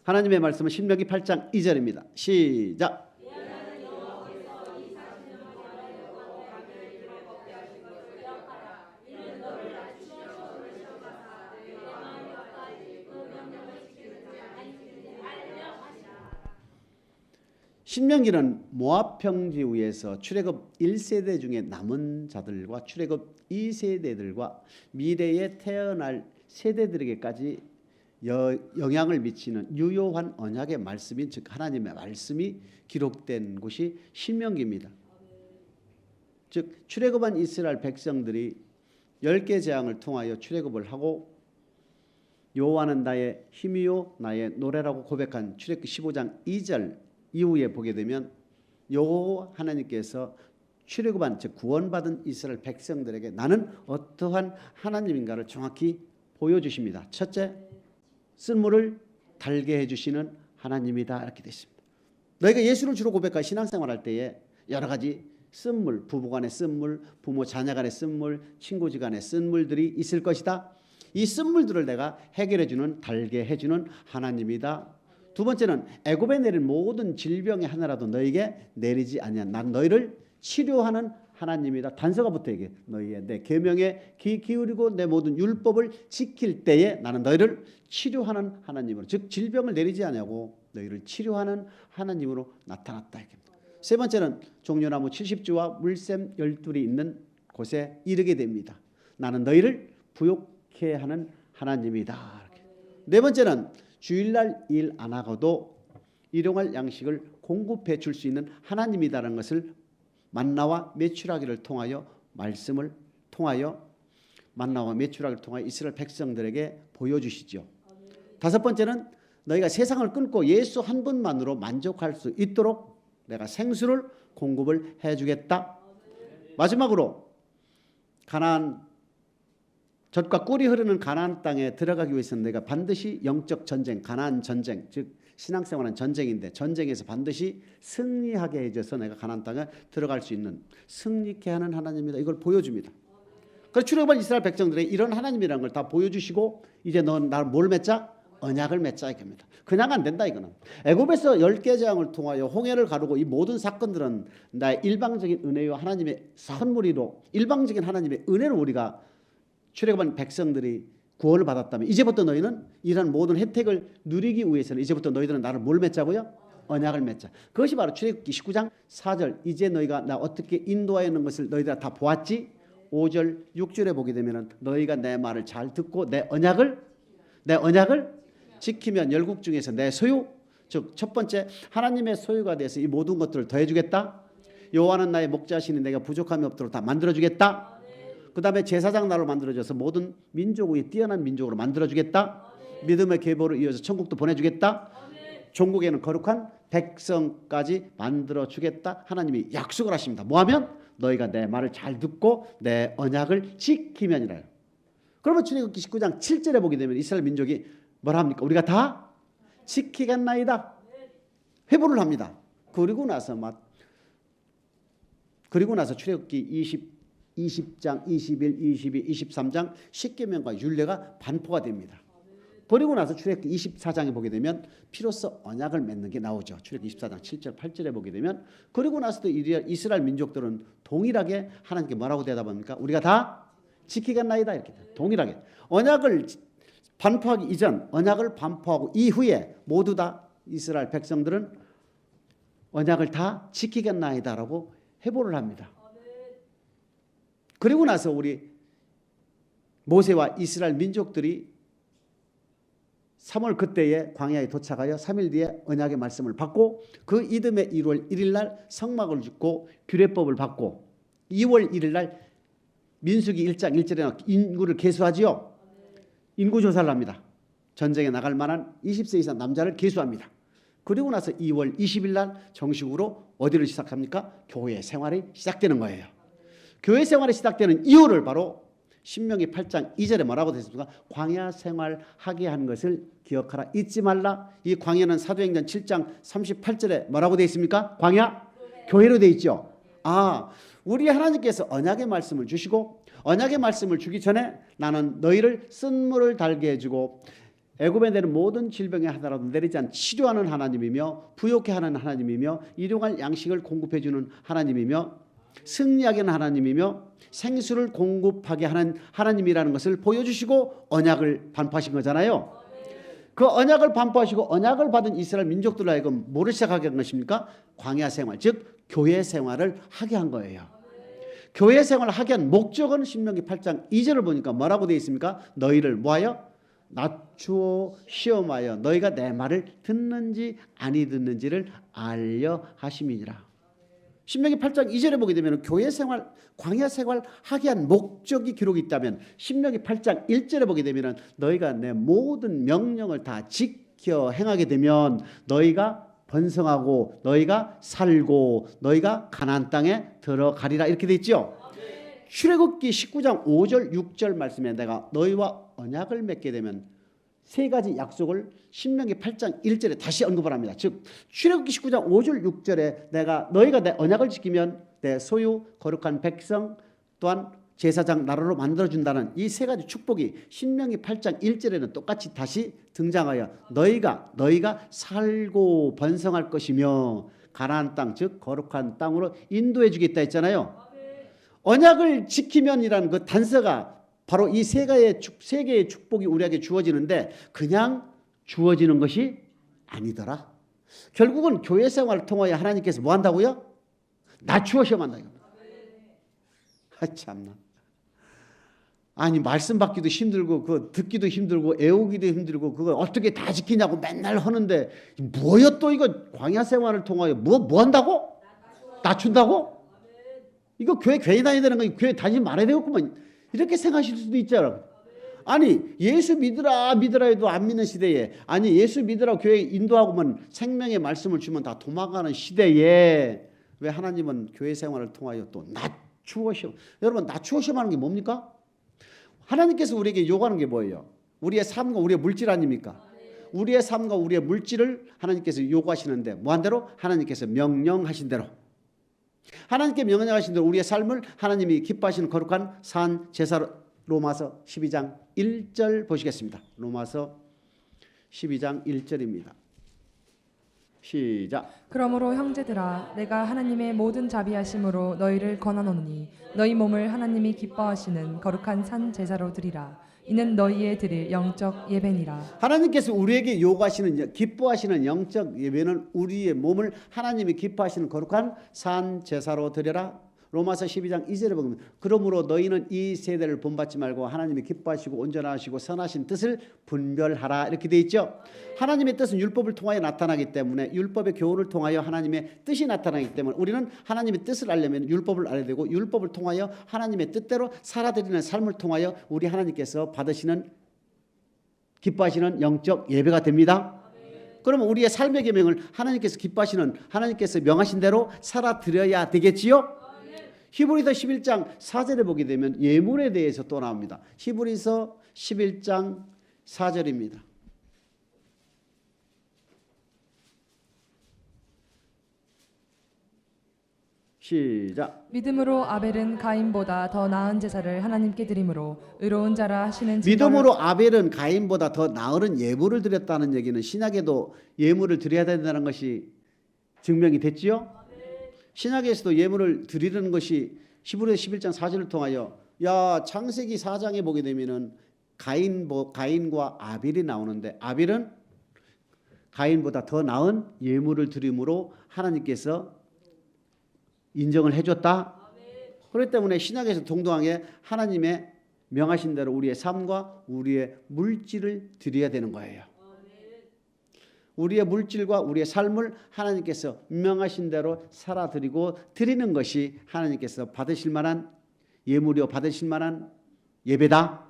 하나님의 말씀은 신명기 8장 2절입니다. 시작. 신명기는 모압 평지 위에서 출애굽 1세대 중에 남은 자들과 출애굽 2세대들과 미래에 태어날 세대들에게까지 영향을 미치는 유효한 언약의 말씀인 즉 하나님의 말씀이 기록된 곳이 신명기입니다. 즉 출애굽한 이스라엘 백성들이 10개 재앙을 통하여 출애굽을 하고 여호와는 나의 힘이요 나의 노래라고 고백한 출애굽기 15장 2절 이후에 보게 되면 여호와 하나님께서 출애굽한 즉 구원받은 이스라엘 백성들에게 나는 어떠한 하나님인가를 정확히 보여주십니다. 첫째, 쓴물을 달게 해주시는 하나님이다 이렇게 되어 있습니다. 너희가 예수를 주로 고백하여 신앙생활할 때에 여러 가지 쓴물, 부부간의 쓴물, 부모 자녀간의 쓴물, 친구지간의 쓴물들이 있을 것이다. 이 쓴물들을 내가 해결해주는 달게 해주는 하나님이다. 두 번째는 애굽에 내릴 모든 질병의 하나라도 너에게 내리지 아니한 난 너희를 치료하는 하나님이다. 단서가 붙어 이게 너희의 내 계명에 귀 기울이고 내 모든 율법을 지킬 때에 나는 너희를 치료하는 하나님으로 즉 질병을 내리지 아니하고 너희를 치료하는 하나님으로 나타났다. 세 번째는 종려나무 70주와 물샘 12이 있는 곳에 이르게 됩니다. 나는 너희를 부욕해 하는 하나님이다. 네 번째는 주일날 일 안 하고도 일용할 양식을 공급해 줄 수 있는 하나님이다라는 것을 만나와 메추라기를 통하여 말씀을 통하여 만나와 메추라기를 통하여 이스라엘 백성들에게 보여주시죠. 다섯 번째는 너희가 세상을 끊고 예수 한 분만으로 만족할 수 있도록 내가 생수를 공급을 해주겠다. 마지막으로 가나안 젖과 꿀이 흐르는 가나안 땅에 들어가기 위해서는 내가 반드시 영적 전쟁, 가나안 전쟁, 즉 신앙생활은 전쟁인데 전쟁에서 반드시 승리하게 해줘서 내가 가나안 땅에 들어갈 수 있는 승리케 하는 하나님이다. 이걸 보여줍니다. 그래서 출애굽한 이스라엘 백성들의 이런 하나님이라는 걸 다 보여주시고 이제 넌 나를 뭘 맺자? 언약을 맺자 이겁니다. 그냥 안 된다 이거는. 애굽에서 10개 재앙을 통하여 홍해를 가르고 이 모든 사건들은 나의 일방적인 은혜와 하나님의 선물이로 일방적인 하나님의 은혜로 우리가 출애굽한 백성들이 구원을 받았다면 이제부터 너희는 이런 모든 혜택을 누리기 위해서는 이제부터 너희들은 나를 뭘 맺자고요? 언약을 맺자. 그것이 바로 출애굽기 19장 4절 이제 너희가 나 어떻게 인도하여 있는 것을 너희들 다 보았지? 5절 6절에 보게 되면 너희가 내 말을 잘 듣고 내 언약을 지키면 열국 중에서 내 소유 즉 첫 번째 하나님의 소유가 돼서 이 모든 것들을 더해주겠다. 여호와는 나의 목자시니 내가 부족함이 없도록 다 만들어주겠다. 그 다음에 제사장 나로 만들어져서 모든 민족 위에 뛰어난 민족으로 만들어주겠다. 믿음의 계보를 이어서 천국도 보내주겠다. 종국에는 거룩한 백성까지 만들어주겠다. 하나님이 약속을 하십니다. 뭐하면? 너희가 내 말을 잘 듣고 내 언약을 지키면이라요. 그러면 출애굽기 19장 7절에 보게 되면 이스라엘 민족이 뭐라 합니까? 우리가 다 지키겠나이다. 회복을 합니다. 그리고 나서 출애굽기 20장, 21, 22, 23장 십계명과 율례가 반포가 됩니다. 그리고 나서 출애굽기 24장에 보게 되면 피로써 언약을 맺는 게 나오죠. 출애굽기 24장 7절, 8절에 보게 되면 그리고 나서도 이스라엘 민족들은 동일하게 하나님께 뭐라고 대답합니까? 우리가 다 지키겠나이다 이렇게 동일하게 언약을 반포하기 이전, 언약을 반포하고 이후에 모두 다 이스라엘 백성들은 언약을 다 지키겠나이다라고 회복을 합니다. 그리고 나서 우리 모세와 이스라엘 민족들이 3월 그때에 광야에 도착하여 3일 뒤에 언약의 말씀을 받고 그 이듬해 1월 1일 날 성막을 짓고 규례법을 받고 2월 1일 날 민수기 1장 1절에 인구를 계수하지요. 인구조사를 합니다. 전쟁에 나갈 만한 20세 이상 남자를 계수합니다. 그리고 나서 2월 20일 날 정식으로 어디를 시작합니까? 교회 생활이 시작되는 거예요. 교회 생활이 시작되는 이유를 바로 신명기 8장 2절에 뭐라고 되어 있습니까? 광야 생활하게 한 것을 기억하라. 잊지 말라. 이 광야는 사도행전 7장 38절에 뭐라고 되어 있습니까? 광야? 교회로 되어 있죠. 우리 하나님께서 언약의 말씀을 주시고 언약의 말씀을 주기 전에 나는 너희를 쓴물을 달게 해주고 애굽에 내는 모든 질병에 하나라도 내리지 않 치료하는 하나님이며 부욕케 하는 하나님이며 일용할 양식을 공급해 주는 하나님이며 승리하게 하는 하나님이며 생수를 공급하게 하는 하나님이라는 것을 보여주시고 언약을 반포하신 거잖아요. 그 언약을 반포하시고 언약을 받은 이스라엘 민족들로 하여금 뭐를 시작하게 한 것입니까? 광야 생활, 즉 교회 생활을 하게 한 거예요. 교회 생활을 하게 한 목적은 신명기 8장 2절을 보니까 뭐라고 되어 있습니까? 너희를 뭐하여? 낮추어 시험하여 너희가 내 말을 듣는지 아니 듣는지를 알려 하심이니라. 신명기 8장 2절에 보게 되면 교회 생활, 광야 생활 하게 한 목적이 기록이 있다면 신명기 8장 1절에 보게 되면 너희가 내 모든 명령을 다 지켜 행하게 되면 너희가 번성하고 너희가 살고 너희가 가나안 땅에 들어가리라 이렇게 돼 있죠. 출애굽기 19장 5절 6절 말씀에 내가 너희와 언약을 맺게 되면 세 가지 약속을 신명기 8장 1절에 다시 언급을 합니다. 즉 출애굽기 19장 5절 6절에 내가 너희가 내 언약을 지키면 내 소유 거룩한 백성 또한 제사장 나라로 만들어준다는 이 세 가지 축복이 신명기 8장 1절에는 똑같이 다시 등장하여 너희가 살고 번성할 것이며 가나안 땅 즉 거룩한 땅으로 인도해 주겠다 했잖아요. 언약을 지키면이라는 그 단서가 바로 이 세 개의 축복이 우리에게 주어지는데 그냥 주어지는 것이 아니더라. 결국은 교회 생활을 통하여 하나님께서 뭐 한다고요? 낮추어 시험한다 이겁니다. 참나. 아니 말씀 받기도 힘들고 그 듣기도 힘들고 애우기도 힘들고 그걸 어떻게 다 지키냐고 맨날 하는데 뭐여 또 이거 광야 생활을 통하여 뭐 한다고? 낮춘다고? 이거 교회 괜히 다녀야 되는 거 교회 다니지 말아야 되겠구만 이렇게 생각하실 수도 있잖아요. 아니 예수 믿으라 해도 안 믿는 시대에 아니 예수 믿으라고 교회 인도하고만 생명의 말씀을 주면 다 도망가는 시대에 왜 하나님은 교회 생활을 통하여 또 낮추어 시험 여러분 낮추어 시험하는 게 뭡니까? 하나님께서 우리에게 요구하는 게 뭐예요? 우리의 삶과 우리의 물질 아닙니까? 우리의 삶과 우리의 물질을 하나님께서 요구하시는데 무한대로 하나님께서 명령하신 대로 하나님께 명령하신 대로 우리의 삶을 하나님이 기뻐하시는 거룩한 산 제사로 로마서 12장 1절 보시겠습니다. 로마서 12장 1절입니다. 시작. 그러므로 형제들아 내가 하나님의 모든 자비하심으로 너희를 권하노니 너희 몸을 하나님이 기뻐하시는 거룩한 산 제사로 드리라. 이는 너희의 드릴 영적 예배니라. 하나님께서 우리에게 요구하시는 기뻐하시는 영적 예배는 우리의 몸을 하나님이 기뻐하시는 거룩한 산 제사로 드려라. 로마서 12장 2절에 보면 그러므로 너희는 이 세대를 본받지 말고 하나님이 기뻐하시고 온전하시고 선하신 뜻을 분별하라 이렇게 돼 있죠. 하나님의 뜻은 율법을 통하여 나타나기 때문에 율법의 교훈을 통하여 하나님의 뜻이 나타나기 때문에 우리는 하나님의 뜻을 알려면 율법을 알아야 되고 율법을 통하여 하나님의 뜻대로 살아드리는 삶을 통하여 우리 하나님께서 받으시는 기뻐하시는 영적 예배가 됩니다. 그러면 우리의 삶의 계명을 하나님께서 기뻐하시는 하나님께서 명하신 대로 살아드려야 되겠지요. 히브리서 11장 4절에 보게 되면 예물에 대해서 또 나옵니다. 히브리서 11장 4절입니다. 시작. 믿음으로 아벨은 가인보다 더 나은 제사를 하나님께 드림으로 의로운 자라 하시는 믿음으로 아벨은 가인보다 더 나은 예물을 드렸다는 얘기는 신약에도 예물을 드려야 된다는 것이 증명이 됐지요. 신약에서도 예물을 드리는 것이 히브리서 11장 4절을 통하여 창세기 4장에 보게 되면은 가인과 아벨이 나오는데 아벨은 가인보다 더 나은 예물을 드림으로 하나님께서 인정을 해줬다. 그렇기 때문에 신약에서 동등하게 하나님의 명하신 대로 우리의 삶과 우리의 물질을 드려야 되는 거예요. 우리의 물질과 우리의 삶을 하나님께서 명하신 대로 살아드리고 드리는 것이 하나님께서 받으실 만한 예물이요 받으실 만한 예배다.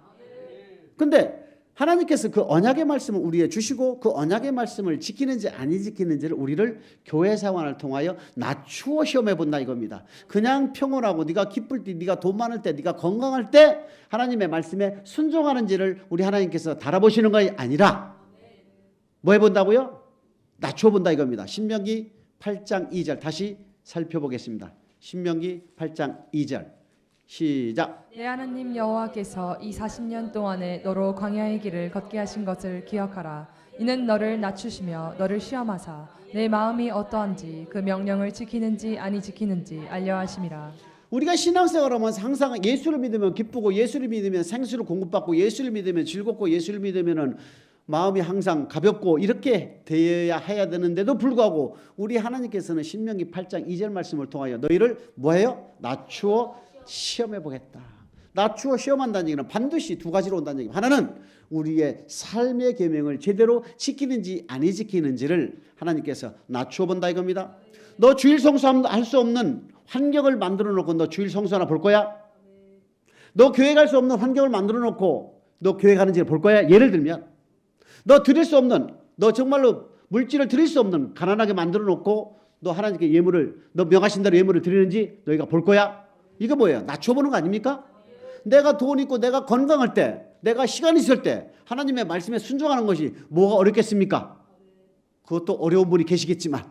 그런데 하나님께서 그 언약의 말씀을 우리에게 주시고 그 언약의 말씀을 지키는지 안 지키는지를 우리를 교회 생활을 통하여 낮추어 시험해 본다 이겁니다. 그냥 평온하고 네가 기쁠 때 네가 돈 많을 때 네가 건강할 때 하나님의 말씀에 순종하는지를 우리 하나님께서 달아보시는 것이 아니라 뭐 해본다고요? 낮춰본다 이겁니다. 신명기 8장 2절 다시 살펴보겠습니다. 신명기 8장 2절 시작. 내 하나님 여호와께서 이 40년 동안에 너로 광야의 길을 걷게 하신 것을 기억하라. 이는 너를 낮추시며 너를 시험하사 내 마음이 어떠한지 그 명령을 지키는지 아니 지키는지 알려 하심이라. 우리가 신앙생활하면서 항상 예수를 믿으면 기쁘고 예수를 믿으면 생수를 공급받고 예수를 믿으면 즐겁고 예수를 믿으면 마음이 항상 가볍고 이렇게 되어야 해야 되는데도 불구하고 우리 하나님께서는 신명기 8장 2절 말씀을 통하여 너희를 뭐해요? 낮추어 시험해 보겠다. 낮추어 시험한다는 얘기는 반드시 두 가지로 온다는 얘기입니다. 하나는 우리의 삶의 계명을 제대로 지키는지 안 지키는지를 하나님께서 낮추어 본다 이겁니다. 너 주일 성수할 수 없는 환경을 만들어 놓고 너 주일 성수하나 볼 거야? 너 교회 갈 수 없는 환경을 만들어 놓고 너 교회 가는지를 볼 거야? 예를 들면 너 드릴 수 없는, 너 정말로 물질을 드릴 수 없는 가난하게 만들어 놓고 너 하나님께 예물을, 너 명하신 대로 예물을 드리는지 너희가 볼 거야? 이거 뭐예요? 낮춰보는 거 아닙니까? 내가 돈 있고 내가 건강할 때, 내가 시간 있을 때 하나님의 말씀에 순종하는 것이 뭐가 어렵겠습니까? 그것도 어려운 분이 계시겠지만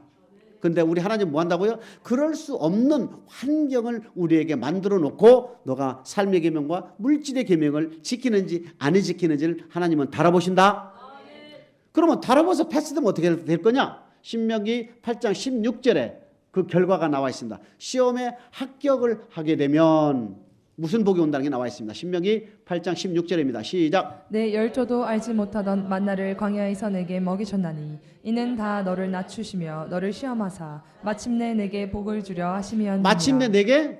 근데 우리 하나님 뭐 한다고요? 그럴 수 없는 환경을 우리에게 만들어 놓고 너가 삶의 계명과 물질의 계명을 지키는지 안 지키는지를 하나님은 달아보신다. 그러면 달아봐서 패스되면 어떻게 될 거냐? 신명기 8장 16절에 그 결과가 나와 있습니다. 시험에 합격을 하게 되면 무슨 복이 온다는 게 나와 있습니다. 신명기 8장 16절입니다. 시작. 내 열조도 알지 못하던 만나를 광야에서 내게 먹이셨나니 이는 다 너를 낮추시며 너를 시험하사 마침내 내게 복을 주려 하심이었느니라. 마침내 내게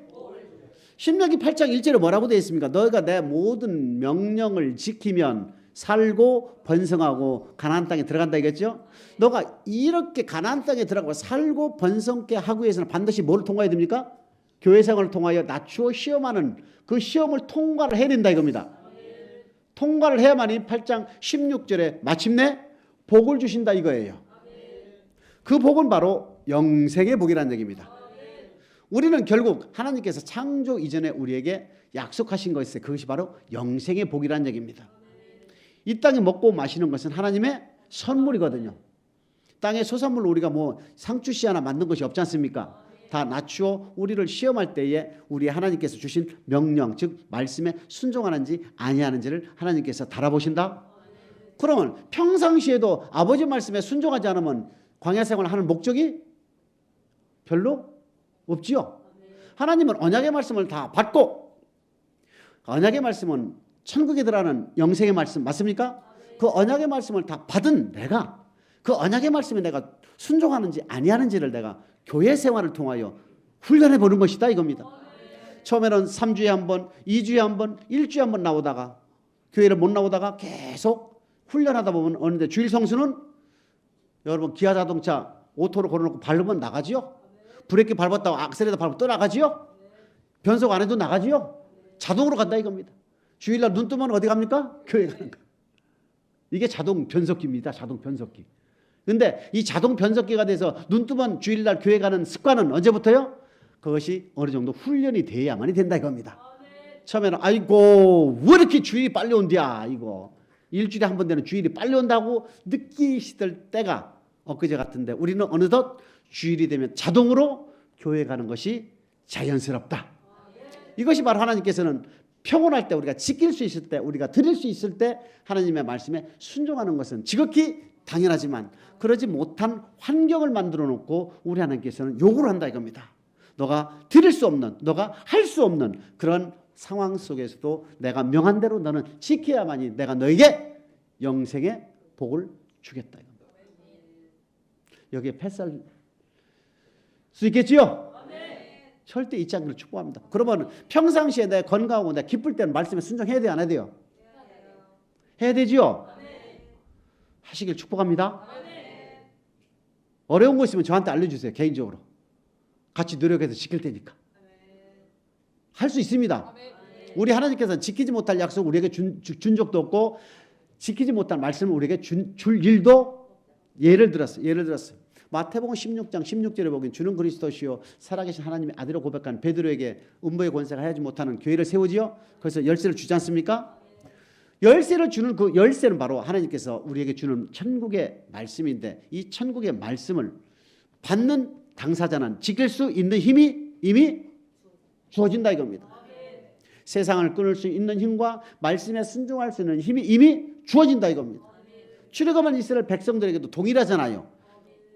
신명기 8장 1절에 뭐라고 되어 있습니까? 너희가 내 모든 명령을 지키면 살고 번성하고 가나안 땅에 들어간다 이겠죠? 너가 이렇게 가나안 땅에 들어가고 살고 번성케 하기 위해서는 반드시 뭐를 통과해야 됩니까? 교회 생활을 통하여 낮추어 시험하는 그 시험을 통과를 해야 된다 이겁니다. 통과를 해야만이 8장 16절에 마침내 복을 주신다 이거예요. 그 복은 바로 영생의 복이라는 얘기입니다. 우리는 결국 하나님께서 창조 이전에 우리에게 약속하신 것이 있어요. 그것이 바로 영생의 복이라는 얘기입니다. 이 땅에 먹고 마시는 것은 하나님의 선물이거든요. 땅의 소산물로 우리가 뭐 상추씨 하나 만든 것이 없지 않습니까? 다 낮추어 우리를 시험할 때에 우리 하나님께서 주신 명령 즉 말씀에 순종하는지 아니하는지를 하나님께서 달아보신다. 그러면 평상시에도 아버지 말씀에 순종하지 않으면 광야 생활을 하는 목적이 별로 없지요. 하나님은 언약의 말씀을 다 받고 언약의 말씀은 천국에 들어가는 영생의 말씀 맞습니까? 그 언약의 말씀을 다 받은 내가 그 언약의 말씀에 내가 순종하는지 아니하는지를 내가 교회 생활을 통하여 훈련해 보는 것이다 이겁니다. 처음에는 3주에 한 번, 2주에 한 번, 1주에 한 번 나오다가 교회를 못 나오다가 계속 훈련하다 보면 어느데 주일 성수는 여러분 기아 자동차 오토로 걸어놓고 밟으면 나가지요. 브레이크 밟았다고 악셀에다 밟으면 또 나가지요. 변속 안 해도 나가지요. 자동으로 간다 이겁니다. 주일날 눈 뜨면 어디 갑니까? 교회 가는 거. 이게 자동 변속기입니다. 자동 변속기. 근데 이 자동 변속기가 돼서 눈 뜨면 주일날 교회 가는 습관은 언제부터요? 그것이 어느 정도 훈련이 돼야만이 된다 이겁니다. 처음에는 아이고 왜 이렇게 주일이 빨리 온디야 이거. 일주일에 한 번 되는 주일이 빨리 온다고 느끼시던 때가 엊그제 같은데 우리는 어느덧 주일이 되면 자동으로 교회 가는 것이 자연스럽다. 이것이 바로 하나님께서는 평온할 때 우리가 지킬 수 있을 때 우리가 드릴 수 있을 때 하나님의 말씀에 순종하는 것은 지극히 당연하지만 그러지 못한 환경을 만들어 놓고 우리 하나님께서는 요구를 한다 이겁니다. 너가 드릴 수 없는 너가 할 수 없는 그런 상황 속에서도 내가 명한 대로 너는 지켜야만이 내가 너에게 영생의 복을 주겠다 이겁니다. 여기에 패스할 수 있겠지요? 절대 잊지 않기를 축복합니다. 그러면 평상시에 내 건강하고 내 기쁠 때는 말씀에 순종해야 돼요? 안 해야 돼요? 해야 되지요? 하시길 축복합니다. 어려운 거 있으면 저한테 알려주세요. 개인적으로. 같이 노력해서 지킬 테니까. 할 수 있습니다. 우리 하나님께서 지키지 못할 약속을 우리에게 준 적도 없고 지키지 못할 말씀을 우리에게 줄 일도 예를 들었어요. 마태복음 16장 16절에 보면 주는 그리스도시요 살아계신 하나님의 아들을 고백한 베드로에게 음부의 권세가 하지 못하는 교회를 세우지요. 그래서 열쇠를 주지 않습니까? 열쇠를 주는 그 열쇠는 바로 하나님께서 우리에게 주는 천국의 말씀인데 이 천국의 말씀을 받는 당사자는 지킬 수 있는 힘이 이미 주어진다 이겁니다. 세상을 끊을 수 있는 힘과 말씀에 순종할 수 있는 힘이 이미 주어진다 이겁니다. 출애굽한 이스라엘 백성들에게도 동일하잖아요.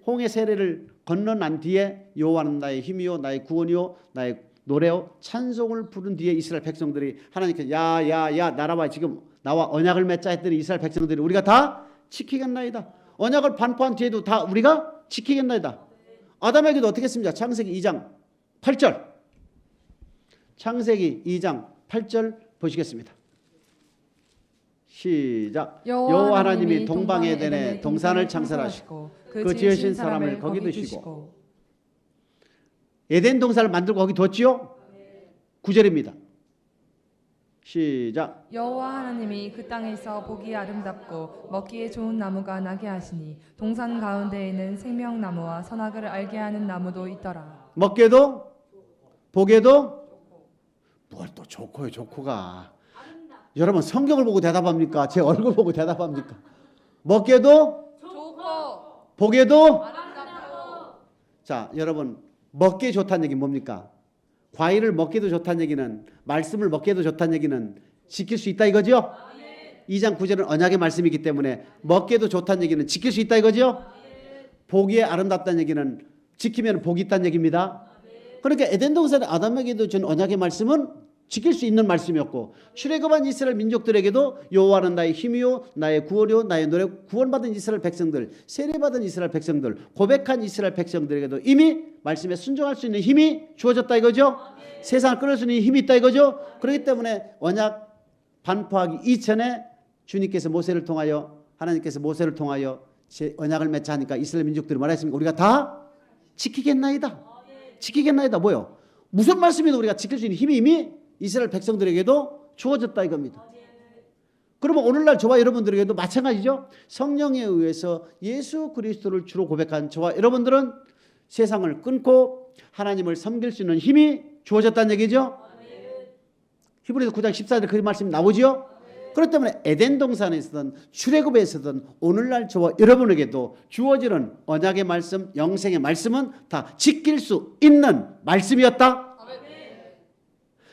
홍해 세례를 건너난 뒤에 여호와는 나의 힘이요 나의 구원이요 나의 노래요 찬송을 부른 뒤에 이스라엘 백성들이 하나님께 야야야 나라와 지금 나와 언약을 맺자 했더니 이스라엘 백성들이 우리가 다 지키겠나이다. 언약을 반포한 뒤에도 다 우리가 지키겠나이다. 아담에게도 어떻게 했습니까? 창세기 2장 8절. 창세기 2장 8절 보시겠습니다. 시작. 여호와 하나님이 동방 에덴에 동산을 창설하시고 그 지으신 사람을 거기 두시고 에덴 동산을 만들고 거기 뒀지요? 9절입니다. 시작. 여호와 하나님이 그 땅에서 보기 아름답고 먹기에 좋은 나무가 나게 하시니 동산 가운데에는 생명나무와 선악을 알게 하는 나무도 있더라. 먹게도 보게도 뭘 또 좋고요 좋고가. 여러분 성경을 보고 대답합니까? 제 얼굴 보고 대답합니까? 먹게도 좋고 보게도 아름답고. 자 여러분 먹기 좋다는 얘기는 뭡니까? 과일을 먹기도 좋다는 얘기는 말씀을 먹기도 좋다는 얘기는 지킬 수 있다 이거죠? 2장 9절은 언약의 말씀이기 때문에 먹기도 좋다는 얘기는 지킬 수 있다 이거죠? 보기에 아름답다는 얘기는 지키면 복이 있다는 얘기입니다. 그러니까 에덴 동산의 아담에게도 준 언약의 말씀은 지킬 수 있는 말씀이었고 출애굽한 이스라엘 민족들에게도 여호와는 나의 힘이요 나의 구원이요 나의 노래 구원받은 이스라엘 백성들 세례받은 이스라엘 백성들 고백한 이스라엘 백성들에게도 이미 말씀에 순종할 수 있는 힘이 주어졌다 이거죠. 세상을 끊을 수 있는 힘이 있다 이거죠. 그렇기 때문에 언약 반포하기 이전에 주님께서 모세를 통하여 하나님께서 모세를 통하여 제 언약을 맺자 하니까 이스라엘 민족들이 말했습니까? 우리가 다 지키겠나이다. 지키겠나이다 뭐요? 무슨 말씀이든 우리가 지킬 수 있는 힘이 이미 이스라엘 백성들에게도 주어졌다 이겁니다. 그러면 오늘날 저와 여러분들에게도 마찬가지죠. 성령에 의해서 예수 그리스도를 주로 고백한 저와 여러분들은 세상을 끊고 하나님을 섬길 수 있는 힘이 주어졌다는 얘기죠. 히브리서 9장 14절에 그 말씀 나오죠. 그렇기 때문에 에덴 동산에서든 출애굽에서든 오늘날 저와 여러분에게도 주어지는 언약의 말씀, 영생의 말씀은 다 지킬 수 있는 말씀이었다.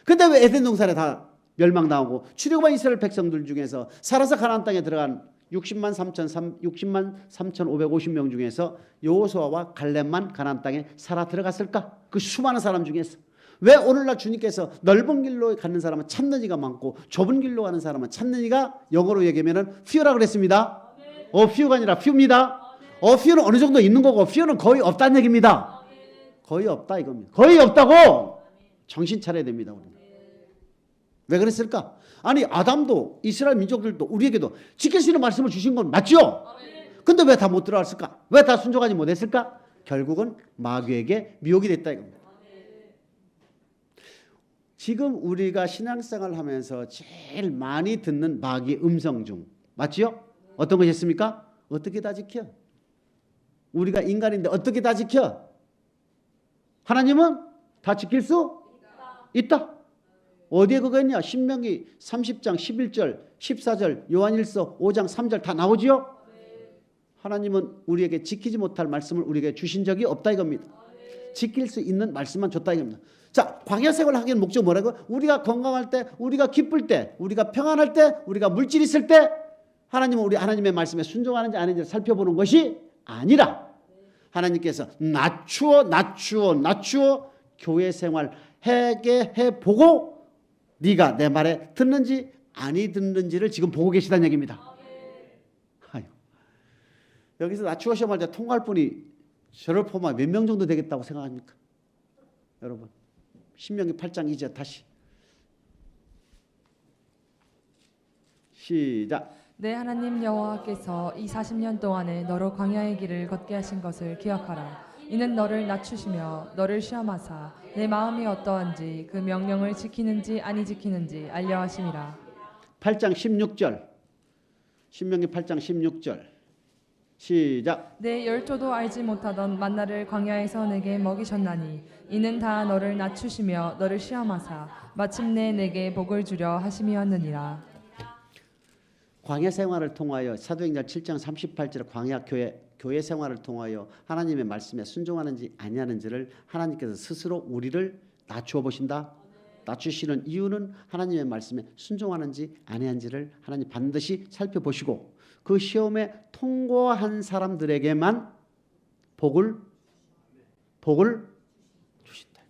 근데 왜 에덴 동산에 다 멸망당하고 출애굽한 이스라엘 백성들 중에서 살아서 가나안 땅에 들어간 60만 3,550명 중에서 여호수아와 갈렙만 가나안 땅에 살아 들어갔을까? 그 수많은 사람 중에서 왜 오늘날 주님께서 넓은 길로 가는 사람은 찾는 이가 많고 좁은 길로 가는 사람은 찾는 이가 영어로 얘기하면은 few라 그랬습니다. few가 아니라 few입니다. few는 어느 정도 있는 거고 few는 거의 없다는 얘기입니다. 거의 없다 이겁니다. 거의 없다고 정신 차려야 됩니다. 우리는. 왜 그랬을까? 아니 아담도 이스라엘 민족들도 우리에게도 지킬 수 있는 말씀을 주신 건 맞죠? 근데 왜 다 못 들어왔을까? 왜 다 순종하지 못했을까? 결국은 마귀에게 미혹이 됐다 이겁니다. 지금 우리가 신앙생활을 하면서 제일 많이 듣는 마귀의 음성 중 맞죠? 어떤 것이 있습니까? 어떻게 다 지켜? 우리가 인간인데 어떻게 다 지켜? 하나님은 다 지킬 수 있다. 어디에 그거 있냐? 신명기 30장 11절 14절 요한일서 5장 3절 다 나오지요? 하나님은 우리에게 지키지 못할 말씀을 우리에게 주신 적이 없다 이겁니다. 지킬 수 있는 말씀만 줬다 이겁니다. 자, 광야 생활을 하기는 목적은 뭐라고? 우리가 건강할 때, 우리가 기쁠 때, 우리가 평안할 때, 우리가 물질 있을 때 하나님은 우리 하나님의 말씀에 순종하는지 아닌지 살펴보는 것이 아니라 하나님께서 낮추어 교회 생활 하게 해보고 네가 내 말에 듣는지 아니 듣는지를 지금 보고 계시다는 얘기입니다. 아유, 여기서 낮추어 시험할 때 통과할 분이 저를 포함해 몇 명 정도 되겠다고 생각합니까? 여러분 신명기 8장 2절 다시 시작. 내 하나님 여호와께서 이 40년 동안에 너로 광야의 길을 걷게 하신 것을 기억하라. 이는 너를 낮추시며 너를 시험하사 내 마음이 어떠한지 그 명령을 지키는지 아니 지키는지 알려 하심이라. 8장 16절 신명기 8장 16절 시작. 내 열조도 알지 못하던 만나를 광야에서 내게 먹이셨나니 이는 다 너를 낮추시며 너를 시험하사 마침내 내게 복을 주려 하심이었느니라. 광야 생활을 통하여 사도행전 7장 38절 광야 교회 생활을 통하여 하나님의 말씀에 순종하는지 아니하는지를 하나님께서 스스로 우리를 낮추어 보신다. 낮추시는 이유는 하나님의 말씀에 순종하는지 아니한지를 하나님 반드시 살펴보시고 그 시험에 통과한 사람들에게만 복을 주신다.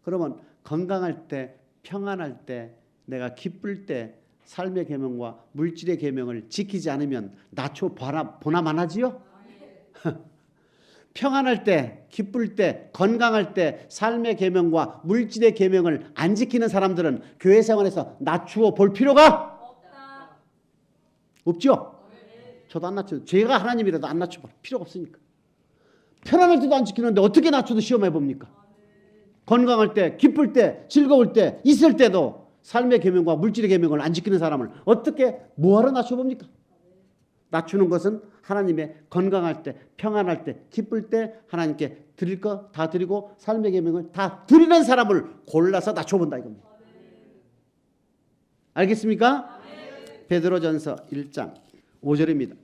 그러면 건강할 때, 평안할 때, 내가 기쁠 때 삶의 계명과 물질의 계명을 지키지 않으면 낮춰 보나만 하지요? 평안할 때, 기쁠 때, 건강할 때 삶의 계명과 물질의 계명을 안 지키는 사람들은 교회 생활에서 낮추어 볼 필요가 없죠? 저도 안 낮춰요. 제가 하나님이라도 안 낮춰 볼 필요가 없으니까. 편안할 때도 안 지키는데 어떻게 낮춰도 시험해 봅니까? 건강할 때, 기쁠 때, 즐거울 때, 있을 때도 삶의 계명과 물질의 계명을 안 지키는 사람을 어떻게 뭐하러 낮춰 봅니까? 낮추는 것은 하나님의 건강할 때, 평안할 때, 기쁠 때 하나님께 드릴 거 다 드리고 삶의 계명을 다 드리는 사람을 골라서 낮춰본다 이겁니다. 알겠습니까? 베드로전서 1장 5절입니다.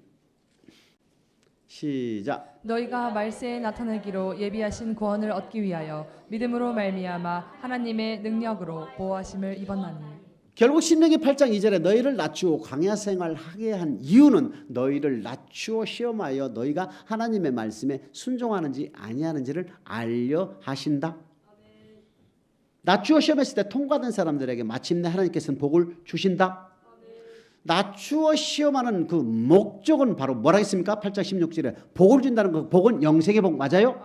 시작. 너희가 말세에 나타내기로 예비하신 구원을 얻기 위하여 믿음으로 말미암아 하나님의 능력으로 보호하심을 입었나니. 결국 신명기 8장 2절에 너희를 낮추어 광야 생활하게 한 이유는 너희를 낮추어 시험하여 너희가 하나님의 말씀에 순종하는지 아니하는지를 알려 하신다. 낮추어 시험했을 때 통과된 사람들에게 마침내 하나님께서는 복을 주신다. 낮추어 시험하는 그 목적은 바로 뭐라 했습니까? 8장 16절에 복을 준다는 그 복은 영생의 복 맞아요?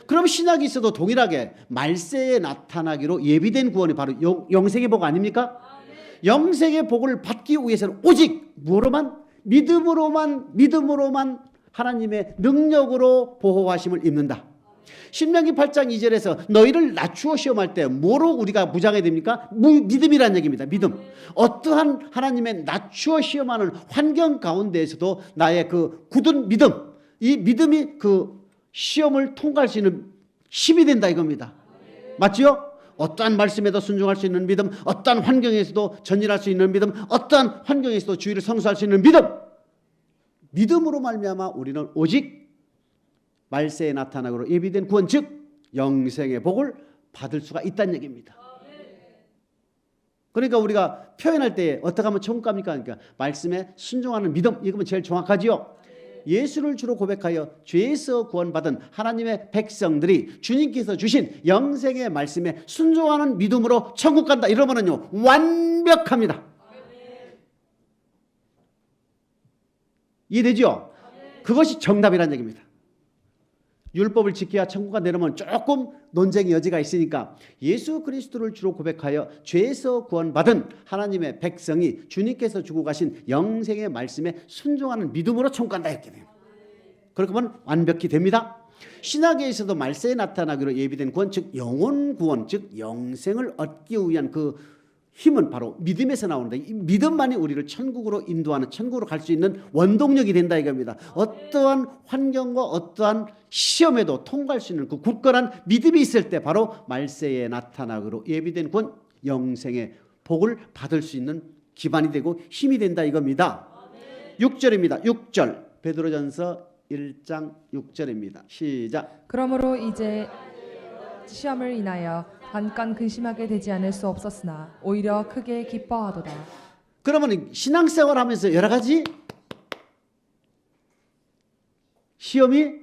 그럼 신약이 있어도 동일하게 말세에 나타나기로 예비된 구원이 바로 영생의 복 아닙니까? 영생의 복을 받기 위해서는 오직 무엇으로만? 믿음으로만 하나님의 능력으로 보호하심을 입는다. 신명기 8장 2절에서 너희를 낮추어 시험할 때 뭐로 우리가 무장해야 됩니까? 믿음이라는 얘기입니다. 믿음. 어떠한 하나님의 낮추어 시험하는 환경 가운데에서도 나의 그 굳은 믿음, 이 믿음이 그 시험을 통과할 수 있는 힘이 된다 이겁니다. 맞죠? 어떠한 말씀에도 순종할 수 있는 믿음, 어떠한 환경에서도 전진할 수 있는 믿음, 어떠한 환경에서도 주의를 성수할 수 있는 믿음. 믿음으로 말미암아 우리는 오직 말세에 나타나기로 예비된 구원, 즉 영생의 복을 받을 수가 있다는 얘기입니다. 그러니까 우리가 표현할 때 어떻게 하면 천국 갑니까? 그러니까 말씀에 순종하는 믿음, 이거면 제일 정확하지요. 예수를 주로 고백하여 죄에서 구원받은 하나님의 백성들이 주님께서 주신 영생의 말씀에 순종하는 믿음으로 천국 간다 이러면은요 완벽합니다. 이해되죠? 그것이 정답이라는 얘기입니다. 율법을 지켜야 천국 간다면 조금 논쟁의 여지가 있으니까 예수 그리스도를 주로 고백하여 죄에서 구원받은 하나님의 백성이 주님께서 주고 가신 영생의 말씀에 순종하는 믿음으로 천국 간다 이렇게 돼요. 그렇게 하면 완벽히 됩니다. 신약에 있어도 말세에 나타나기로 예비된 구원, 즉 영혼 구원, 즉 영생을 얻기 위한 그 힘은 바로 믿음에서 나오는데 이 믿음만이 우리를 천국으로 인도하는, 천국으로 갈 수 있는 원동력이 된다 이겁니다. 어떠한 환경과 어떠한 시험에도 통과할 수 있는 그 굳건한 믿음이 있을 때 바로 말세에 나타나기로 예비된 구원, 영생의 복을 받을 수 있는 기반이 되고 힘이 된다 이겁니다. 6절입니다. 6절 베드로전서 1장 6절입니다. 시작. 그러므로 이제 시험을 인하여 잠깐 근심하게 되지 않을 수 없었으나 오히려 크게 기뻐하도다. 그러면 신앙생활 하면서 여러 가지 시험이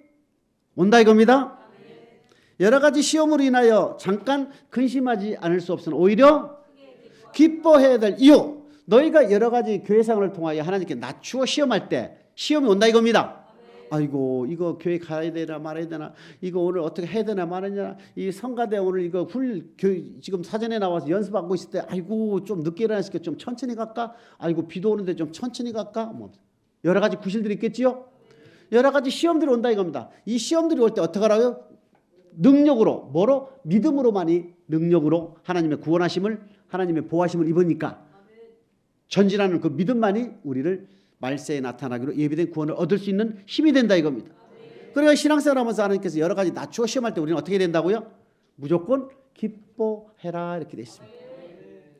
온다 이겁니다. 여러 가지 시험으로 인하여 잠깐 근심하지 않을 수 없으나 오히려 기뻐해야 될 이유, 너희가 여러 가지 교회생활을 통하여 하나님께 낮추어 시험할 때 시험이 온다 이겁니다. 아이고 이거 교회 가야 되나 말아야 되나, 이거 오늘 어떻게 해야 되나 말아야, 이 성가대 오늘 이거 지금 사전에 나와서 연습하고 있을 때 아이고 좀 늦게 일어났으니까 좀 천천히 갈까, 아이고 비도 오는데 좀 천천히 갈까, 뭐 여러 가지 구실들이 있겠지요. 여러 가지 시험들이 온다 이겁니다. 이 시험들이 올 때 어떻게 하라고요? 능력으로, 뭐로? 믿음으로만이 능력으로 하나님의 구원하심을, 하나님의 보호하심을 입으니까 전진하는 그 믿음만이 우리를 말세에 나타나기로 예비된 구원을 얻을 수 있는 힘이 된다 이겁니다. 그러니까 신앙생활 하면서 하나님께서 여러 가지 낮추어 시험할 때 우리는 어떻게 된다고요? 무조건 기뻐해라 이렇게 되어 있습니다.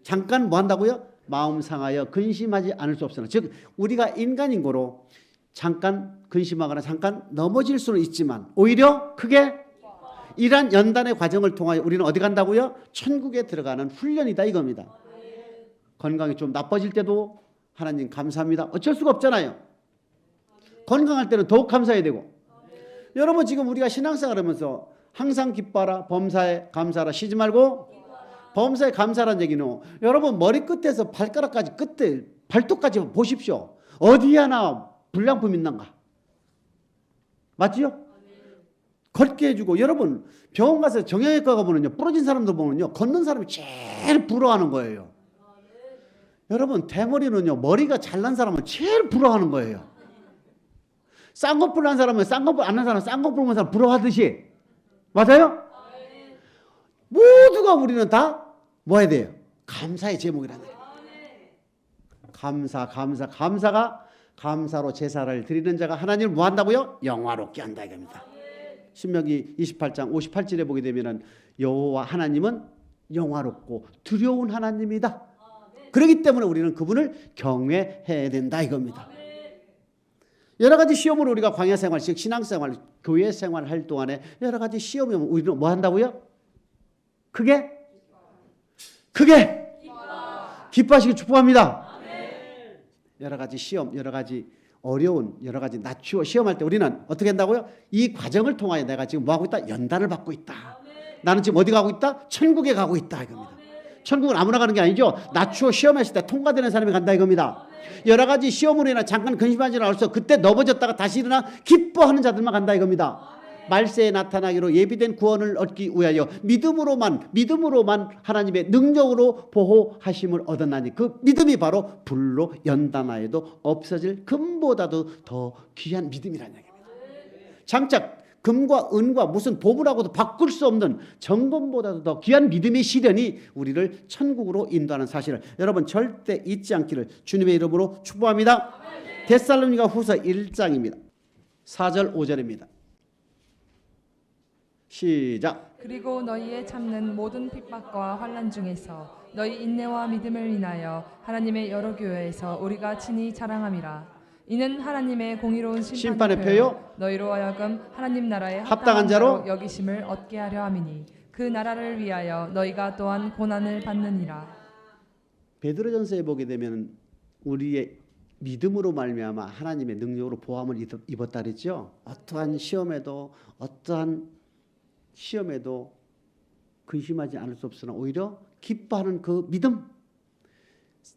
잠깐 뭐 한다고요? 마음 상하여 근심하지 않을 수 없으나, 즉 우리가 인간인 거로 잠깐 근심하거나 잠깐 넘어질 수는 있지만 오히려 크게 이러한 연단의 과정을 통하여 우리는 어디 간다고요? 천국에 들어가는 훈련이다 이겁니다. 건강이 좀 나빠질 때도 하나님 감사합니다. 어쩔 수가 없잖아요. 건강할 때는 더욱 감사해야 되고. 여러분 지금 우리가 신앙생활 하면서 항상 기뻐하라, 범사에 감사하라, 쉬지 말고 범사에 감사라는 얘기는 여러분 머리끝에서 발가락까지 끝에 발톱까지 보십시오. 어디 하나 불량품 있는가? 맞지요? 걷게 해주고. 여러분 병원 가서 정형외과 가보면요, 부러진 사람들 보면요, 걷는 사람이 제일 부러워하는 거예요. 여러분 대머리는요, 머리가 잘난 사람은 제일 부러워하는 거예요. 쌍꺼풀 난 사람은 쌍꺼풀 안 난 사람은 쌍꺼풀 난 사람 부러워하듯이. 맞아요? 모두가 우리는 다 뭐 해야 돼요? 감사의 제목이라는 거예요. 감사가 감사로 제사를 드리는 자가 하나님을 뭐 한다고요? 영화롭게 한다 이겁니다. 신명기 28장 58절에 보게 되면은 여호와 하나님은 영화롭고 두려운 하나님이다. 그렇기 때문에 우리는 그분을 경외해야 된다 이겁니다. 여러 가지 시험으로 우리가 광야 생활, 즉 신앙생활, 교회 생활 할 동안에 여러 가지 시험이 오면 우리는 뭐 한다고요? 크게 기뻐하시기 축복합니다. 여러 가지 시험, 여러 가지 어려운, 여러 가지 낮추어 시험할 때 우리는 어떻게 한다고요? 이 과정을 통하여 내가 지금 뭐 하고 있다? 연단을 받고 있다. 나는 지금 어디 가고 있다? 천국에 가고 있다 이겁니다. 천국은 아무나 가는 게 아니죠. 낮추어 시험했을 때 통과되는 사람이 간다 이겁니다. 여러 가지 시험으로 인해 잠깐 근심하지는 않았어. 그때 넘어졌다가 다시 일어나 기뻐하는 자들만 간다 이겁니다. 말세에 나타나기로 예비된 구원을 얻기 위하여 믿음으로만 하나님의 능력으로 보호하심을 얻었나니 그 믿음이 바로 불로 연단하여도 없어질 금보다도 더 귀한 믿음이라는 얘기입니다. 장짝 금과 은과 무슨 보물하고도 바꿀 수 없는 정금보다도 더 귀한 믿음의 시련이 우리를 천국으로 인도하는 사실을 여러분 절대 잊지 않기를 주님의 이름으로 축복합니다. 데살로니가 후서 1장입니다. 4절 5절입니다. 시작. 그리고 너희의 참는 모든 핍박과 환난 중에서 너희 인내와 믿음을 인하여 하나님의 여러 교회에서 우리가 친히 자랑함이라. 이는 하나님의 공의로운 심판의 표요 너희로 하여금 하나님 나라에 합당한 자로 여기심을 얻게 하려 함이니 그 나라를 위하여 너희가 또한 고난을 받느니라. 베드로전서에 보게 되면 우리의 믿음으로 말미암아 하나님의 능력으로 보함을 입었다 그랬죠. 어떠한 시험에도 근심하지 않을 수 없으나 오히려 기뻐하는 그 믿음.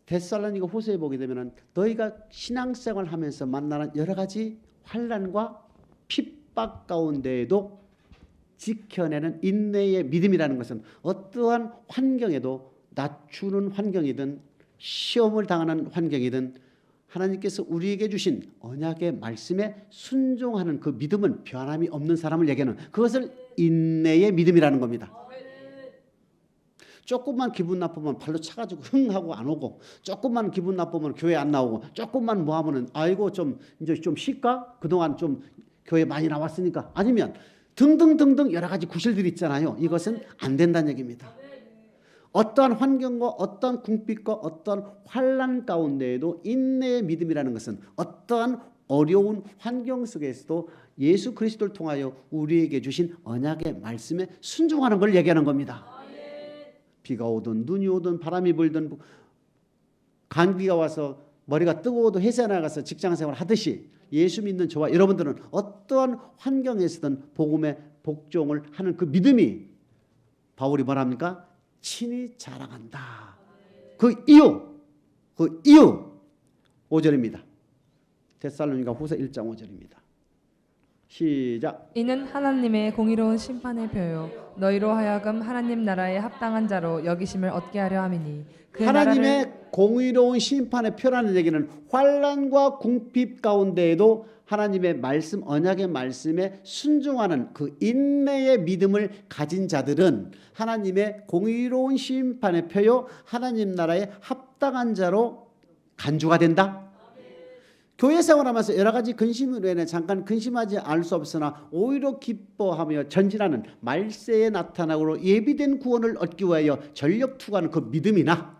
데살로니가 후서에 보게 되면 너희가 신앙생활 하면서 만나는 여러 가지 환난과 핍박 가운데에도 지켜내는 인내의 믿음이라는 것은 어떠한 환경에도 낮추는 환경이든 시험을 당하는 환경이든 하나님께서 우리에게 주신 언약의 말씀에 순종하는 그 믿음은 변함이 없는 사람을 얘기하는 그것을 인내의 믿음이라는 겁니다. 조금만 기분 나쁘면 발로 차가지고 흥 하고 안 오고, 조금만 기분 나쁘면 교회 안 나오고, 조금만 뭐 하면은 아이고 좀 이제 좀 쉴까? 그동안 좀 교회 많이 나왔으니까. 아니면 등등등등 여러 가지 구실들이 있잖아요. 이것은 안 된다는 얘기입니다. 어떠한 환경과 어떠한 궁핍과 어떠한 환난 가운데에도 인내의 믿음이라는 것은 어떠한 어려운 환경 속에서도 예수 그리스도를 통하여 우리에게 주신 언약의 말씀에 순종하는 걸 얘기하는 겁니다. 비가 오든 눈이 오든 바람이 불든 감기가 와서 머리가 뜨거워도 회사에 나가서 직장생활 하듯이 예수 믿는 저와 여러분들은 어떠한 환경에서든 복음의 복종을 하는 그 믿음이 바울이 뭐랍니까? 친히 자랑한다. 그 이유 5절입니다. 데살로니가 후서 1장 5절입니다. 시작. 이는 하나님의 공의로운 심판의 표요 너희로 하여금 하나님 나라에 합당한 자로 여기심을 얻게 하려 함이니 그 하나님의 공의로운 심판의 표라는 얘기는 환난과 궁핍 가운데에도 하나님의 말씀 언약의 말씀에 순종하는 그 인내의 믿음을 가진 자들은 하나님의 공의로운 심판의 표요 하나님 나라에 합당한 자로 간주가 된다. 교회 생활하면서 여러 가지 근심으로 인해 잠깐 근심하지 않을 수 없으나 오히려 기뻐하며 전진하는 말세에 나타나고 예비된 구원을 얻기 위하여 전력 투구하는 그 믿음이나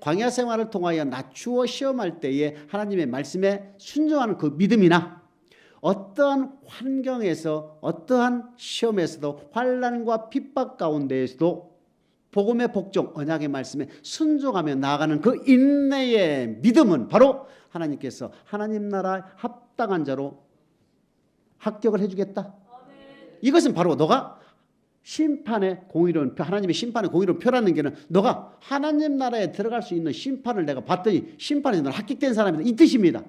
광야 생활을 통하여 낮추어 시험할 때에 하나님의 말씀에 순종하는 그 믿음이나 어떠한 환경에서 어떠한 시험에서도 환난과 핍박 가운데에서도 복음의 복종, 언약의 말씀에 순종하며 나아가는 그 인내의 믿음은 바로 하나님께서 하나님 나라에 합당한 자로 합격을 해주겠다. 이것은 바로 너가 심판의 공의로운 표, 하나님의 심판의 공의로운 표라는 게는 너가 하나님 나라에 들어갈 수 있는 심판을 내가 봤더니 심판에 너는 합격된 사람이다, 이 뜻입니다.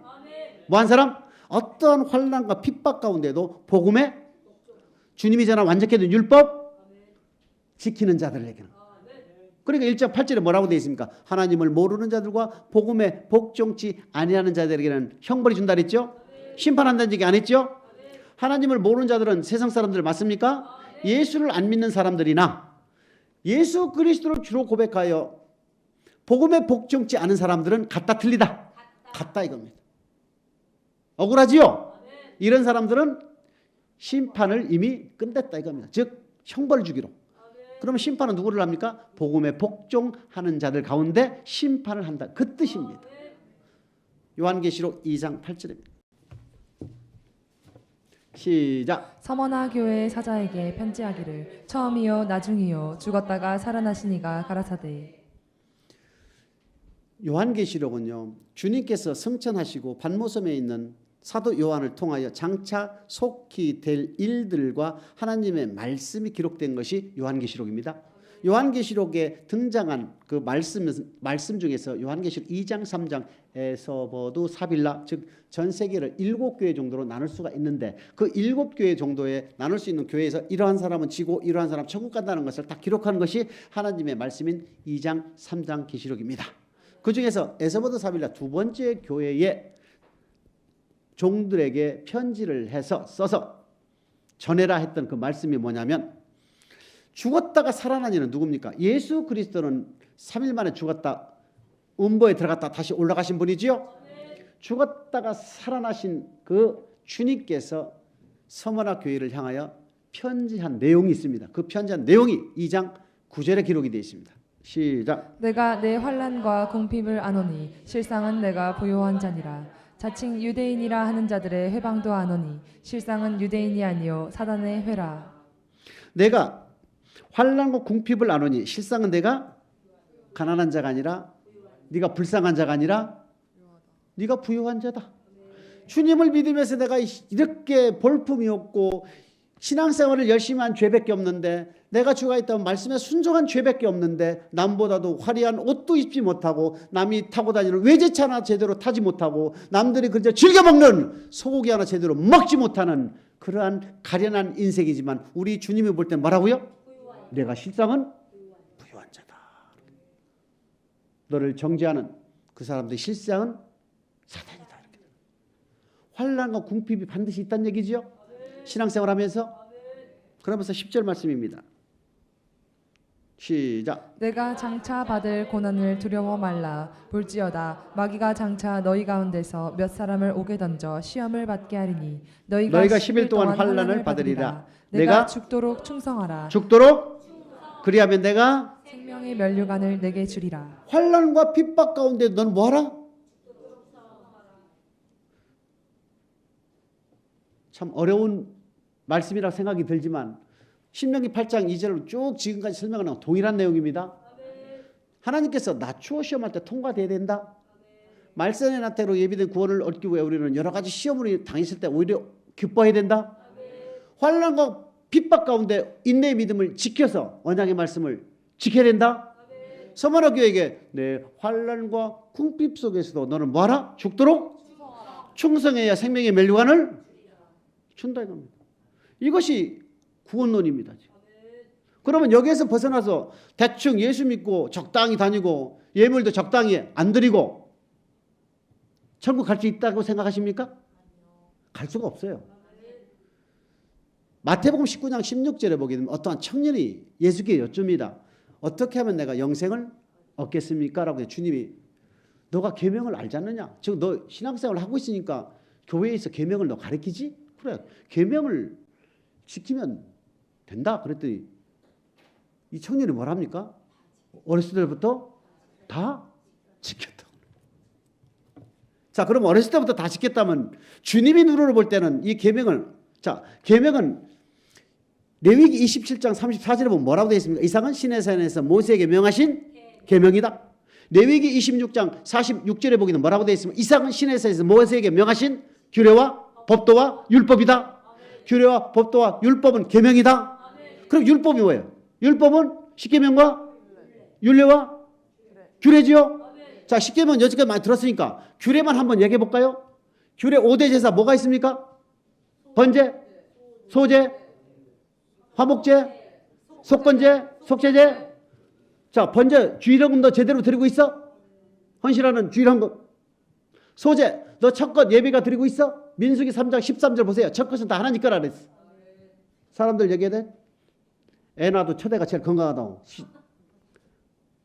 뭐한 사람? 어떠한 환난과 핍박 가운데도 복음의 주님이 전한 완전케 율법 지키는 자들에게는. 그러니까 1장 8절에 뭐라고 되어 있습니까? 하나님을 모르는 자들과 복음에 복종치 아니하는 자들에게는 형벌이 준다 그랬죠? 심판한다는 얘기 안 했죠? 하나님을 모르는 자들은 세상 사람들 맞습니까? 예수를 안 믿는 사람들이나 예수 그리스도를 주로 고백하여 복음에 복종치 않은 사람들은 같다 틀리다? 같다 이겁니다. 억울하지요? 이런 사람들은 심판을 이미 끝냈다 이겁니다. 즉 형벌을 주기로. 그러면 심판은 누구를 합니까? 복음에 복종하는 자들 가운데 심판을 한다. 그 뜻입니다. 요한계시록 2장 8절입니다. 시작. 서머나 교회 사자에게 편지하기를 처음이요 나중이요 죽었다가 살아나시니가 가라사대. 요한계시록은요, 주님께서 성천하시고 반모섬에 있는 사도 요한을 통하여 장차 속히 될 일들과 하나님의 말씀이 기록된 것이 요한계시록입니다. 요한계시록에 등장한 그 말씀 중에서 요한계시록 2장 3장에서 모두 사빌라, 즉 전 세계를 7교회 정도로 나눌 수가 있는데 그 7교회 정도에 나눌 수 있는 교회에서 이러한 사람은 지고 이러한 사람 천국 간다는 것을 딱 기록하는 것이 하나님의 말씀인 2장 3장 계시록입니다. 그 중에서 에서버드 사빌라 두 번째 교회의 종들에게 편지를 해서 써서 전해라 했던 그 말씀이 뭐냐면, 죽었다가 살아난 이는 누굽니까? 예수 그리스도는 3일 만에 죽었다 음보에 들어갔다 다시 올라가신 분이지요. 죽었다가 살아나신 그 주님께서 서머나 교회를 향하여 편지한 내용이 있습니다. 그 편지한 내용이 2장 9절에 기록이 되어 있습니다. 시작. 내가 내 환난과 궁핍을 아노니 실상은 내가 부요한 자니라. 자칭 유대인이라 하는 자들의 회방도 아노니 실상은 유대인이 아니요 사단의 회라. 내가 환난과 궁핍을 아노니 실상은 내가 가난한 자가 아니라, 네가 불쌍한 자가 아니라 네가 부유한 자다. 주님을 믿으면서 내가 이렇게 볼품이 없고 신앙생활을 열심히 한 죄밖에 없는데, 내가 주가 있다면 말씀에 순종한 죄밖에 없는데, 남보다도 화려한 옷도 입지 못하고 남이 타고 다니는 외제차 하나 제대로 타지 못하고 남들이 그저 즐겨먹는 소고기 하나 제대로 먹지 못하는 그러한 가련한 인생이지만 우리 주님이 볼 때 뭐라고요? 내가 실상은 부유한 자다. 너를 정죄하는 그 사람들의 실상은 사단이다. 이렇게. 환난과 궁핍이 반드시 있다는 얘기죠. 신앙생활하면서. 그러면서 10절 말씀입니다. 시작. 내가 장차 받을 고난을 두려워 말라. 볼지어다 마귀가 장차 너희 가운데서 몇 사람을 오게 던져 시험을 받게 하리니 너희가 10일 동안 환난을 받으리라. 내가 죽도록 충성하라. 죽도록 그리하면 내가 생명의 면류관을 내게 주리라. 환난과 핍박 가운데 너는 뭐하라? 참 어려운 말씀이라 생각이 들지만 신명기 8장 2절로 쭉 지금까지 설명하는 동일한 내용입니다. 하나님께서 낮추어 시험할 때 통과돼야 된다. 말씀의 나태로 예비된 구원을 얻기 위해 우리는 여러 가지 시험을 당했을 때 오히려 기뻐해야 된다. 환난과 핍박 가운데 인내의 믿음을 지켜서 언약의 말씀을 지켜야 된다. 서머나 교회에게 내 환난과 궁핍 속에서도 너는 뭐하라? 죽도록 충성해야 생명의 면류관을 준다 이겁니다. 이것이 구원론입니다. 그러면 여기에서 벗어나서 대충 예수 믿고 적당히 다니고 예물도 적당히 안 드리고 천국 갈 수 있다고 생각하십니까? 갈 수가 없어요. 마태복음 19장 16절에 보게 되면 어떠한 청년이 예수께 여쭙니다. 어떻게 하면 내가 영생을 얻겠습니까? 라고 주님이 너가 계명을 알지 않느냐? 즉 너 신앙생활을 하고 있으니까 교회에서 계명을 너 가르치지? 그래, 계명을 지키면 된다. 그랬더니 이 청년이 뭐랍니까? 어렸을 때부터 다 지켰다. 자, 그럼 어렸을 때부터 다 지켰다면 주님이 눈으로 볼 때는 이 계명을, 자, 계명은 레위기 27장 34절에 보면 뭐라고 되어 있습니까? 이상은 시내산에서 모세에게 명하신 계명이다. 레위기 26장 46절에 보기는 뭐라고 되어 있습니까? 이상은 시내산에서 모세에게 명하신 규례와 법도와 율법이다. 규례와 법도와 율법은 계명이다. 그럼 율법이 뭐예요? 율법은 십계명과 율례와 규례지요. 자, 십계명 여지까지 많이 들었으니까 규례만 한번 얘기해 볼까요? 규례 5대 제사 뭐가 있습니까? 번제, 소제, 화목제, 속건제, 속죄제. 자, 번제 주일헌금 너 제대로 드리고 있어? 헌신하는 주일헌금. 소제 너 첫것 예배가 드리고 있어? 민수기 3장 13절 보세요. 첫것은 다 하나님 거라 그랬어. 사람들 얘기해야 돼? 애 낳아도 첫애가 제일 건강하다고.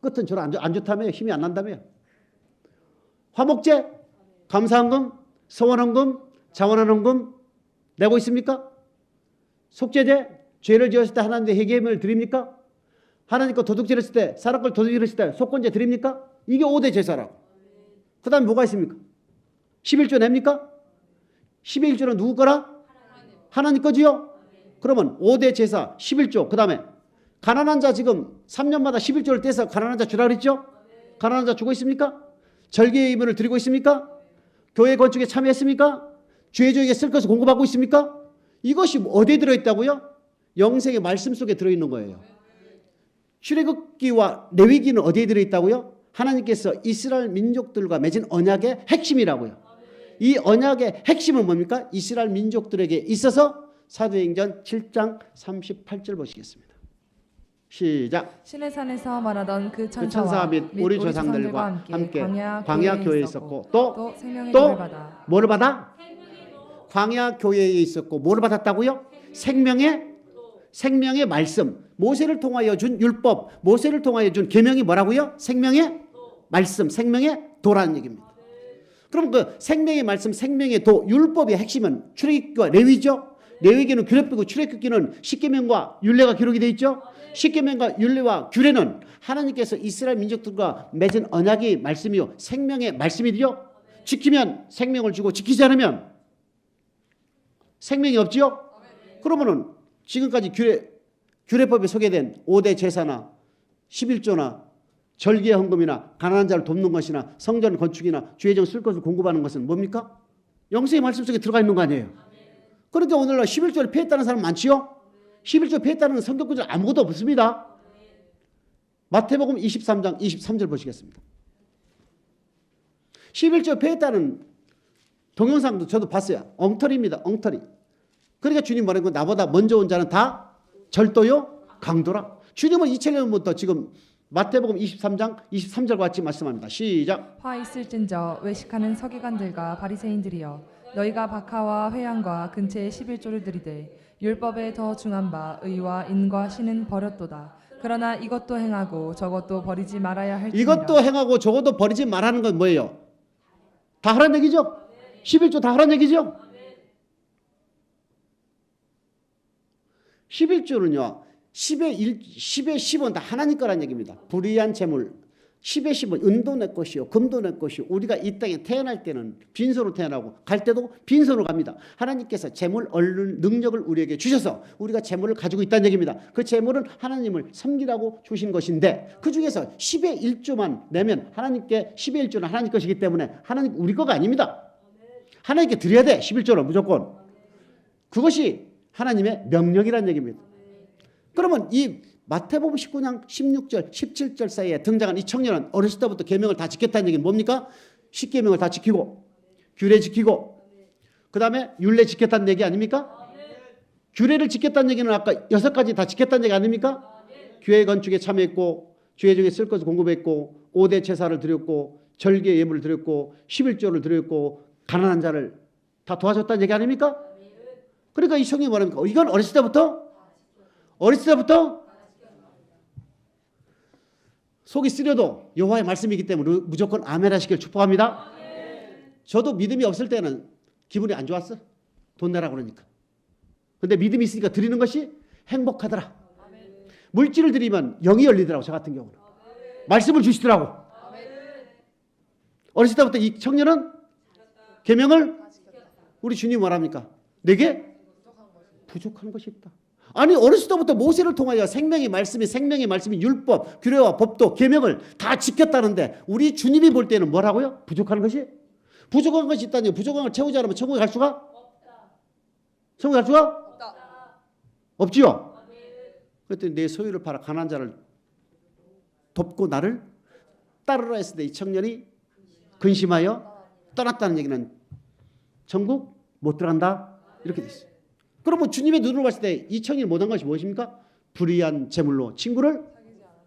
끝은 저로 안 좋다며. 힘이 안 난다며. 화목제, 감사헌금, 서원헌금, 자원헌금 내고 있습니까? 속죄제, 죄를 지었을 때 하나님께 회개를 드립니까? 하나님 거 도둑질 했을 때, 사람 걸 도둑질 했을 때 속건제 드립니까? 이게 5대 제사라고. 그 다음에 뭐가 있습니까? 11조 냅니까? 11조는 누구 거라? 하나님 거지요? 그러면 5대 제사 11조. 그 다음에 가난한 자 지금 3년마다 11조를 떼서 가난한 자 주라 그랬죠? 가난한 자 주고 있습니까? 절기의 예물을 드리고 있습니까? 교회 건축에 참여했습니까? 주의조에게 쓸 것을 공급하고 있습니까? 이것이 어디에 들어있다고요? 영생의 말씀 속에 들어있는 거예요. 출애굽기와 레위기는 어디에 들어있다고요? 하나님께서 이스라엘 민족들과 맺은 언약의 핵심이라고요. 이 언약의 핵심은 뭡니까? 이스라엘 민족들에게 있어서 사도행전 7장 38절 보시겠습니다. 시작. 시내산에서 말하던 그 천사 천사와 및 우리 조상들과 함께 광야 교회에 있었고 또 생명의 또 길을 받아. 뭐를 받아? 광야 교회에 있었고 뭐를 받았다고요? 생명의 말씀. 모세를 통하여 준 율법, 모세를 통하여 준 계명이 뭐라고요? 생명의 말씀, 생명의 도라는 얘기입니다. 그럼 그 생명의 말씀, 생명의 도, 율법의 핵심은 출애굽기와 레위죠. 레위기는 규례법이고 출애굽기는 십계명과 율례가 기록이 되어 있죠. 십계명과 율례와 규례는 하나님께서 이스라엘 민족들과 맺은 언약의 말씀이요, 생명의 말씀이죠. 지키면 생명을 주고 지키지 않으면 생명이 없지요. 그러면은 지금까지 규례법에 소개된 5대 제사나 11조나 절기의 헌금이나 가난한 자를 돕는 것이나 성전 건축이나 주의정 쓸 것을 공급하는 것은 뭡니까? 영생의 말씀 속에 들어가 있는 거 아니에요. 그런데 오늘날 11조를 폐했다는 사람 많지요? 11조 폐했다는 성경 구절 아무것도 없습니다. 마태복음 23장 23절 보시겠습니다. 11조 폐했다는 동영상도 저도 봤어요. 엉터리입니다. 엉터리. 그러니까 주님 말하는 나보다 먼저 온 자는 다 절도요 강도라. 주님은 2000년부터 지금 마태복음 23장 23절과 같이 말씀합니다. 시작. 화 있을진저 외식하는 서기관들과 바리새인들이여 너희가 박하와 회양과 근처에 11조를 드리되 율법에 더 중한 바 의와 인과 신은 버렸도다. 그러나 이것도 행하고 저것도 버리지 말아야 할지니라. 이것도 행하고 저것도 버리지 말라는 건 뭐예요? 다 하라는 얘기죠? 11조 다 하라는 얘기죠? 11조는요. 10의 10은 다 하나님 거라는 얘기입니다. 불의한 재물. 10의 10은 은도 내 것이요 금도 내 것이요. 우리가 이 땅에 태어날 때는 빈손으로 태어나고 갈 때도 빈손으로 갑니다. 하나님께서 재물 얻는 능력을 우리에게 주셔서 우리가 재물을 가지고 있다는 얘기입니다. 그 재물은 하나님을 섬기라고 주신 것인데 그 중에서 10의 1조만 내면 하나님께 10의 1조는 하나님 것이기 때문에 하나님 우리 거가 아닙니다. 하나님께 드려야 돼. 11조는 무조건. 그것이 하나님의 명령이라는 얘기입니다. 그러면 이 마태복음 19장 16절 17절 사이에 등장한 이 청년은 어렸을 때부터 계명을 다 지켰다는 얘기는 뭡니까? 십계명을 다 지키고 규례 지키고 그 다음에 율례 지켰다는 얘기 아닙니까? 규례를 지켰다는 얘기는 아까 6가지 다 지켰다는 얘기 아닙니까? 교회 건축에 참여했고 주의 중에 쓸 것을 공급했고 5대 제사를 드렸고 절기의 예물을 드렸고 11조를 드렸고 가난한 자를 다 도와줬다는 얘기 아닙니까? 그러니까 이 성경이 뭐랍니까? 이건 어렸을 때부터 속이 쓰려도 여호와의 말씀이기 때문에 무조건 아멘 하시길 축복합니다. 저도 믿음이 없을 때는 기분이 안 좋았어. 돈 내라 그러니까. 근데 믿음이 있으니까 드리는 것이 행복하더라. 물질을 드리면 영이 열리더라고. 저 같은 경우는. 말씀을 주시더라고. 어렸을 때부터 이 청년은 계명을 우리 주님 뭐랍니까? 내게 부족한 것이 있다. 아니 어렸을 때부터 모세를 통하여 생명의 말씀이 율법, 규례와 법도 계명을 다 지켰다는데 우리 주님이 볼 때는 뭐라고요? 부족한 것이 있다니. 부족한 걸 채우지 않으면 천국에 갈 수가 없다. 천국에 갈 수가 없다. 없지요. 그랬더니 내 소유를 팔아 가난한 자를 돕고 나를 따르라 했을 때 이 청년이 근심하여 떠났다는 얘기는 천국 못 들어간다 이렇게 돼 있어요. 그러면 주님의 눈으로 봤을 때 이 청년이 못한 것이 무엇입니까? 불의한 재물로 친구를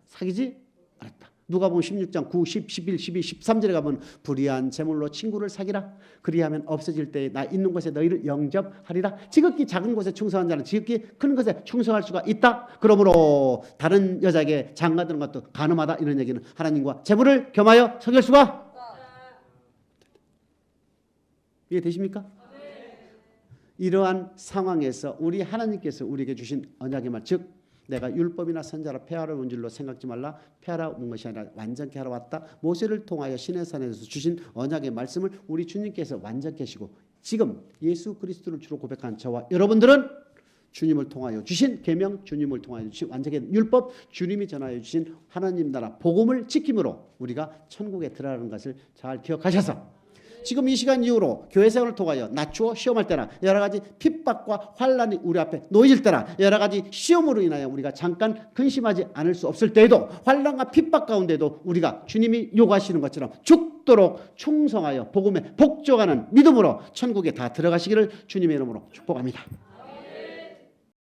사귀지 않았다. 누가복음 16장 9, 10, 11, 12, 13절에 가면 불의한 재물로 친구를 사귀라. 그리하면 없어질 때에 나 있는 곳에 너희를 영접하리라. 지극히 작은 곳에 충성한 자는 지극히 큰 것에 충성할 수가 있다. 그러므로 다른 여자에게 장가드는 것도 간음하다 이런 얘기는 하나님과 재물을 겸하여 사귈 수가 이해되십니까? 이러한 상황에서 우리 하나님께서 우리에게 주신 언약의 말, 즉 내가 율법이나 선자라 폐하러 온 줄로 생각지 말라. 폐하러 온 것이 아니라 완전케 하러 왔다. 모세를 통하여 시내산에서 주신 언약의 말씀을 우리 주님께서 완전케 하시고 지금 예수 그리스도를 주로 고백한 저와 여러분들은 주님을 통하여 주신 계명, 주님을 통하여 주신 완전케 율법, 주님이 전하여 주신 하나님 나라 복음을 지킴으로 우리가 천국에 들어가는 것을 잘 기억하셔서 지금 이 시간 이후로 교회 생활을 통하여 낮추어 시험할 때나 여러 가지 핍박과 환란이 우리 앞에 놓여질 때나 여러 가지 시험으로 인하여 우리가 잠깐 근심하지 않을 수 없을 때에도 환란과 핍박 가운데도 우리가 주님이 요구하시는 것처럼 죽도록 충성하여 복음에 복종하는 믿음으로 천국에 다 들어가시기를 주님의 이름으로 축복합니다.